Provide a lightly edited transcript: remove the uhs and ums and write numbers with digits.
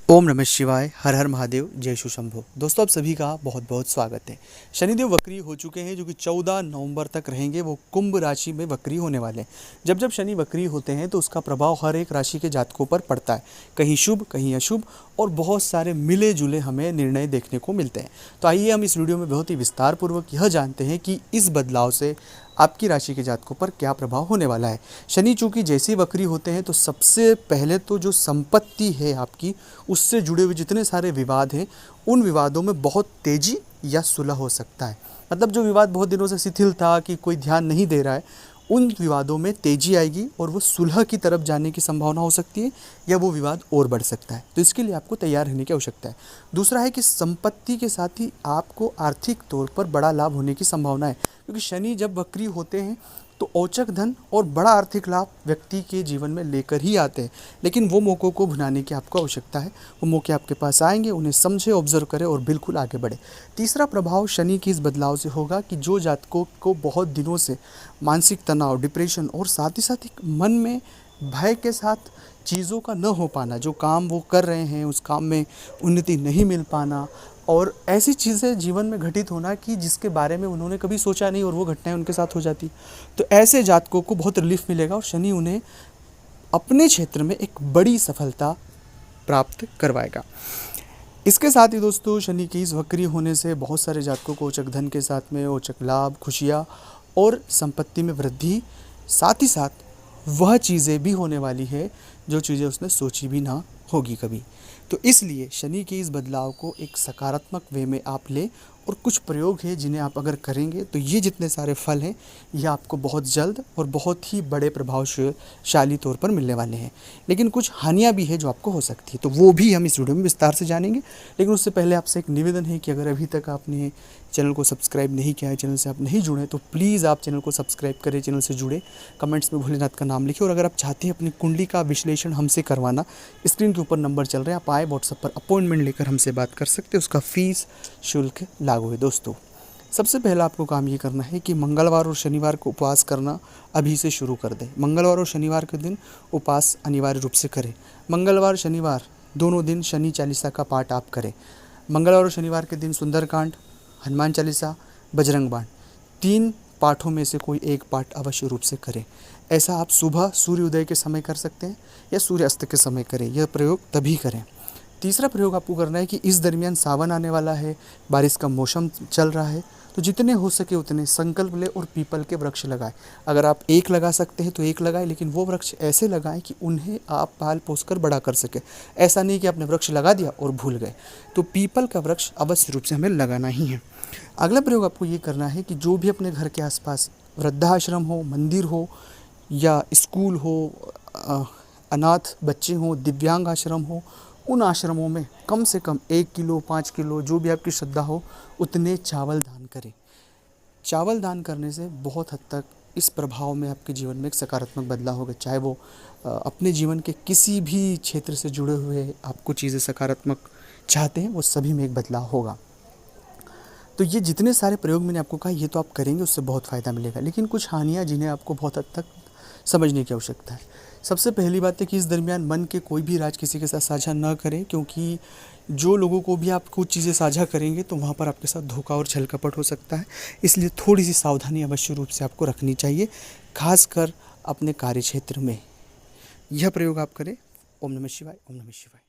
ओम नमः शिवाय, हर हर महादेव, जय शिव शंभो। दोस्तों आप सभी का बहुत बहुत स्वागत है। शनिदेव वक्री हो चुके हैं जो कि 14 नवंबर तक रहेंगे। वो कुंभ राशि में वक्री होने वाले हैं। जब जब शनि वक्री होते हैं तो उसका प्रभाव हर एक राशि के जातकों पर पड़ता है, कहीं शुभ कहीं अशुभ, और बहुत सारे मिले जुले हमें निर्णय देखने को मिलते हैं। तो आइए हम इस वीडियो में बहुत ही विस्तार पूर्वक यह जानते हैं कि इस बदलाव से आपकी राशि के जातकों पर क्या प्रभाव होने वाला है। शनि चूंकि जैसे ही वक्री होते हैं तो सबसे पहले तो जो संपत्ति है आपकी, उससे जुड़े हुए जितने सारे विवाद हैं, उन विवादों में बहुत तेजी या सुलह हो सकता है। मतलब जो विवाद बहुत दिनों से शिथिल था कि कोई ध्यान नहीं दे रहा है, उन विवादों में तेजी आएगी और वो सुलह की तरफ जाने की संभावना हो सकती है, या वो विवाद और बढ़ सकता है। तो इसके लिए आपको तैयार रहने की आवश्यकता है। दूसरा है कि संपत्ति के साथ ही आपको आर्थिक तौर पर बड़ा लाभ होने की संभावना है, क्योंकि शनि जब वक्री होते हैं तो औचक धन और बड़ा आर्थिक लाभ व्यक्ति के जीवन में लेकर ही आते हैं। लेकिन वो मौक़ों को भुनाने की आपको आवश्यकता है। वो मौके आपके पास आएंगे, उन्हें समझे, ऑब्जर्व करें और बिल्कुल आगे बढ़े। तीसरा प्रभाव शनि की इस बदलाव से होगा कि जो जातकों को बहुत दिनों से मानसिक तनाव, डिप्रेशन और साथ ही साथ एक मन में भय के साथ चीज़ों का न हो पाना, जो काम वो कर रहे हैं उस काम में उन्नति नहीं मिल पाना, और ऐसी चीज़ें जीवन में घटित होना कि जिसके बारे में उन्होंने कभी सोचा नहीं और वो घटनाएं उनके साथ हो जाती, तो ऐसे जातकों को बहुत रिलीफ मिलेगा और शनि उन्हें अपने क्षेत्र में एक बड़ी सफलता प्राप्त करवाएगा। इसके साथ ही दोस्तों, शनि की इस वक्री होने से बहुत सारे जातकों को औचक धन के साथ में औचक लाभ, खुशियाँ और संपत्ति में वृद्धि, साथ ही साथ वह चीज़ें भी होने वाली है जो चीज़ें उसने सोची भी ना होगी कभी। तो इसलिए शनि के इस बदलाव को एक सकारात्मक वे में आप लें, और कुछ प्रयोग है जिन्हें आप अगर करेंगे तो ये जितने सारे फल हैं ये आपको बहुत जल्द और बहुत ही बड़े प्रभावशाली तौर पर मिलने वाले हैं। लेकिन कुछ हानियाँ भी है जो आपको हो सकती है, तो वो भी हम इस वीडियो में विस्तार से जानेंगे। लेकिन उससे पहले आपसे एक निवेदन है कि अगर अभी तक आपने चैनल को सब्सक्राइब नहीं किया है, चैनल से आप नहीं जुड़े, तो प्लीज़ आप चैनल को सब्सक्राइब करें, चैनल से जुड़े, कमेंट्स में भोलेनाथ का नाम लिखें। और अगर आप चाहते हैं अपनी कुंडली का विश्लेषण हमसे करवाना, स्क्रीन के ऊपर नंबर चल रहे हैं, आप आए व्हाट्सएप पर अपॉइंटमेंट लेकर हमसे बात कर सकते हैं। उसका फीस शुल्क लागू है। दोस्तों सबसे पहला आपको काम ये करना है कि मंगलवार और शनिवार को उपवास करना अभी से शुरू कर दें। मंगलवार और शनिवार के दिन उपवास अनिवार्य रूप से करें। मंगलवार शनिवार दोनों दिन शनि चालीसा का पाठ आप करें। मंगलवार और शनिवार के दिन सुंदरकांड, हनुमान चालीसा, बजरंग बाण, 3 पाठों में से कोई एक पाठ अवश्य रूप से करें। ऐसा आप सुबह सूर्योदय के समय कर सकते हैं या सूर्यास्त के समय करें। यह प्रयोग तभी करें। तीसरा प्रयोग आपको करना है कि इस दरमियान सावन आने वाला है, बारिश का मौसम चल रहा है, तो जितने हो सके उतने संकल्प लें और पीपल के वृक्ष लगाएं। अगर आप एक लगा सकते हैं तो एक लगाएं, लेकिन वो वृक्ष ऐसे लगाएं कि उन्हें आप पाल पोस कर बड़ा कर सकें। ऐसा नहीं कि आपने वृक्ष लगा दिया और भूल गए। तो पीपल का वृक्ष अवश्य रूप से हमें लगाना ही है। अगला प्रयोग आपको ये करना है कि जो भी अपने घर के आसपास वृद्धाश्रम हो, मंदिर हो या स्कूल हो, अनाथ बच्चे हों, दिव्यांग आश्रम हो, उन आश्रमों में कम से कम 1 किलो, 5 किलो, जो भी आपकी श्रद्धा हो, उतने चावल दान करें। चावल दान करने से बहुत हद तक इस प्रभाव में आपके जीवन में एक सकारात्मक बदलाव होगा। चाहे वो अपने जीवन के किसी भी क्षेत्र से जुड़े हुए आपको चीज़ें सकारात्मक चाहते हैं, वो सभी में एक बदलाव होगा। तो ये जितने सारे प्रयोग मैंने आपको कहा, ये तो आप करेंगे, उससे बहुत फ़ायदा मिलेगा। लेकिन कुछ हानियाँ जिन्हें आपको बहुत हद तक समझने की आवश्यकता है। सबसे पहली बात है कि इस दरमियान मन के कोई भी राज किसी के साथ साझा न करें, क्योंकि जो लोगों को भी आप कुछ चीज़ें साझा करेंगे तो वहाँ पर आपके साथ धोखा और छल कपट हो सकता है। इसलिए थोड़ी सी सावधानी अवश्य रूप से आपको रखनी चाहिए, खासकर अपने कार्य क्षेत्र में। यह प्रयोग आप करें। ओम नमः शिवाय, ओम नमः शिवाय।